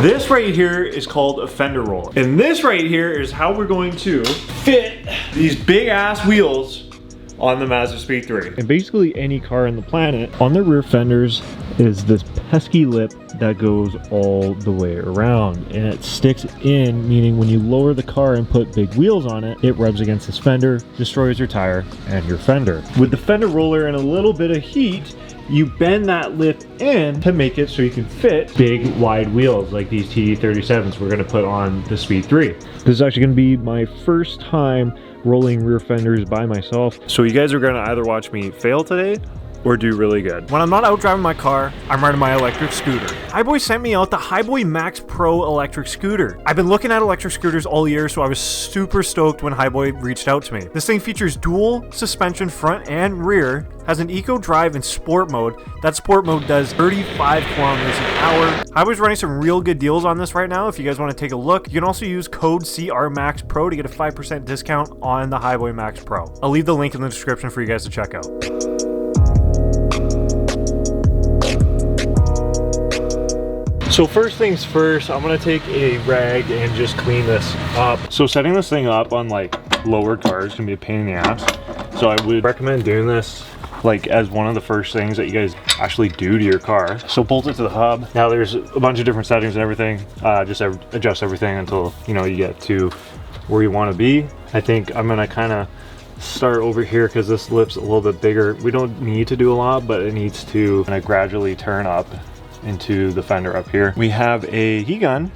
This right here is called a fender roller. And this right here is how we're going to fit these big ass wheels on the Mazda Speed 3. And basically any car on the planet, on their rear fenders is this pesky lip that goes all the way around, and it sticks in, meaning when you lower the car and put big wheels on it, it rubs against this fender, destroys your tire and your fender. With the fender roller and a little bit of heat, you bend that lip in to make it so you can fit big wide wheels like these TD37s we're going to put on the Speed 3. This is actually going to be my first time rolling rear fenders by myself. So you guys are going to either watch me fail today or do really good. When I'm not out driving my car, I'm riding my electric scooter. Highboy sent me out the Highboy Max Pro electric scooter. I've been looking at electric scooters all year, so I was super stoked when Highboy reached out to me. This thing features dual suspension front and rear, has an eco drive and sport mode. That sport mode does 35 kilometers an hour. Highboy's running some real good deals on this right now. If you guys want to take a look, you can also use code CRMAXPRO to get a 5% discount on the Highboy Max Pro. I'll leave the link in the description for you guys to check out. So first things first, I'm gonna take a rag and just clean this up. So setting this thing up on like lower cars can be a pain in the ass. So I would recommend doing this like as one of the first things that you guys actually do to your car. So bolt it to the hub. Now there's a bunch of different settings and everything. Just adjust everything until you know you get to where you want to be. I think I'm gonna kind of start over here because this lip's a little bit bigger. We don't need to do a lot, but it needs to kind of gradually turn up into the fender up here. We have a heat gun,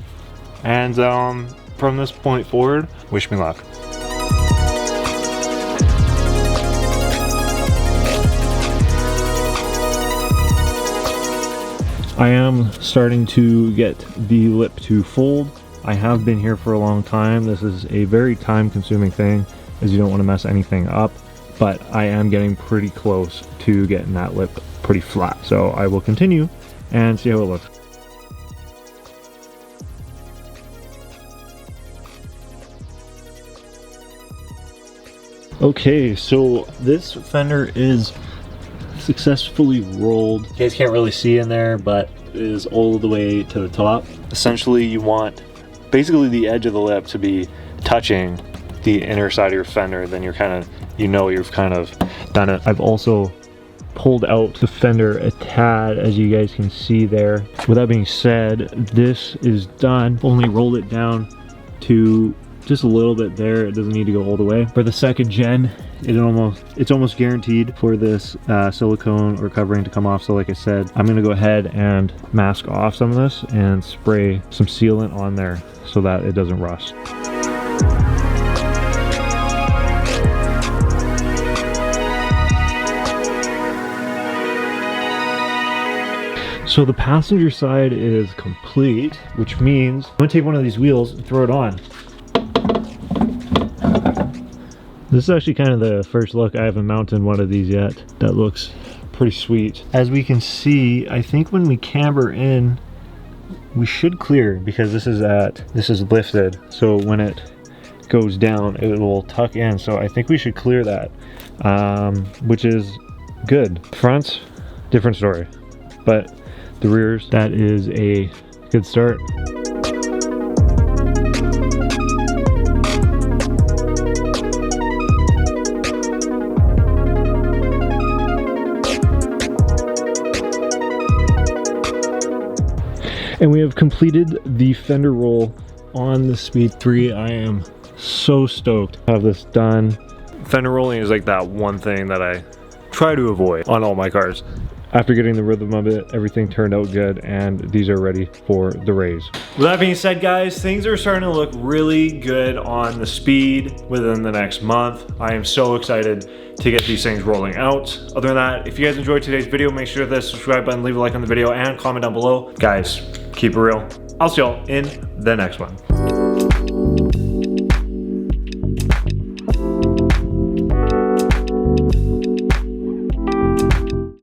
and from this point forward, wish me luck. I am starting to get the lip to fold. I have been here for a long time. This is a very time-consuming thing, as you don't want to mess anything up, but I am getting pretty close to getting that lip pretty flat. So I will continue and see how it looks. Okay, so this fender is successfully rolled. You guys can't really see in there, but it is all the way to the top. Essentially, you want basically the edge of the lip to be touching the inner side of your fender, then you're kind of, you know, you've kind of done it. I've also pulled out the fender a tad, as you guys can see there. With that being said, this is done. Only rolled it down to just a little bit there. It doesn't need to go all the way. For the second gen, it's almost guaranteed for this silicone or covering to come off. So like I said, I'm gonna go ahead and mask off some of this and spray some sealant on there so that it doesn't rust. So the passenger side is complete, which means I'm gonna take one of these wheels and throw it on. This is actually kind of the first look. I haven't mounted one of these yet. That looks pretty sweet. As we can see, I think when we camber in, we should clear because this is lifted. So when it goes down, it will tuck in. So I think we should clear that, which is good. Fronts, different story, but the rears, that is a good start. And we have completed the fender roll on the Speed 3. I am so stoked to have this done. Fender rolling is like that one thing that I try to avoid on all my cars. After getting the rhythm of it, everything turned out good, and these are ready for the raise. With that being said, guys, things are starting to look really good on the Speed within the next month. I am so excited to get these things rolling out. Other than that, if you guys enjoyed today's video, make sure to hit the subscribe button, leave a like on the video, and comment down below. Guys, keep it real. I'll see y'all in the next one.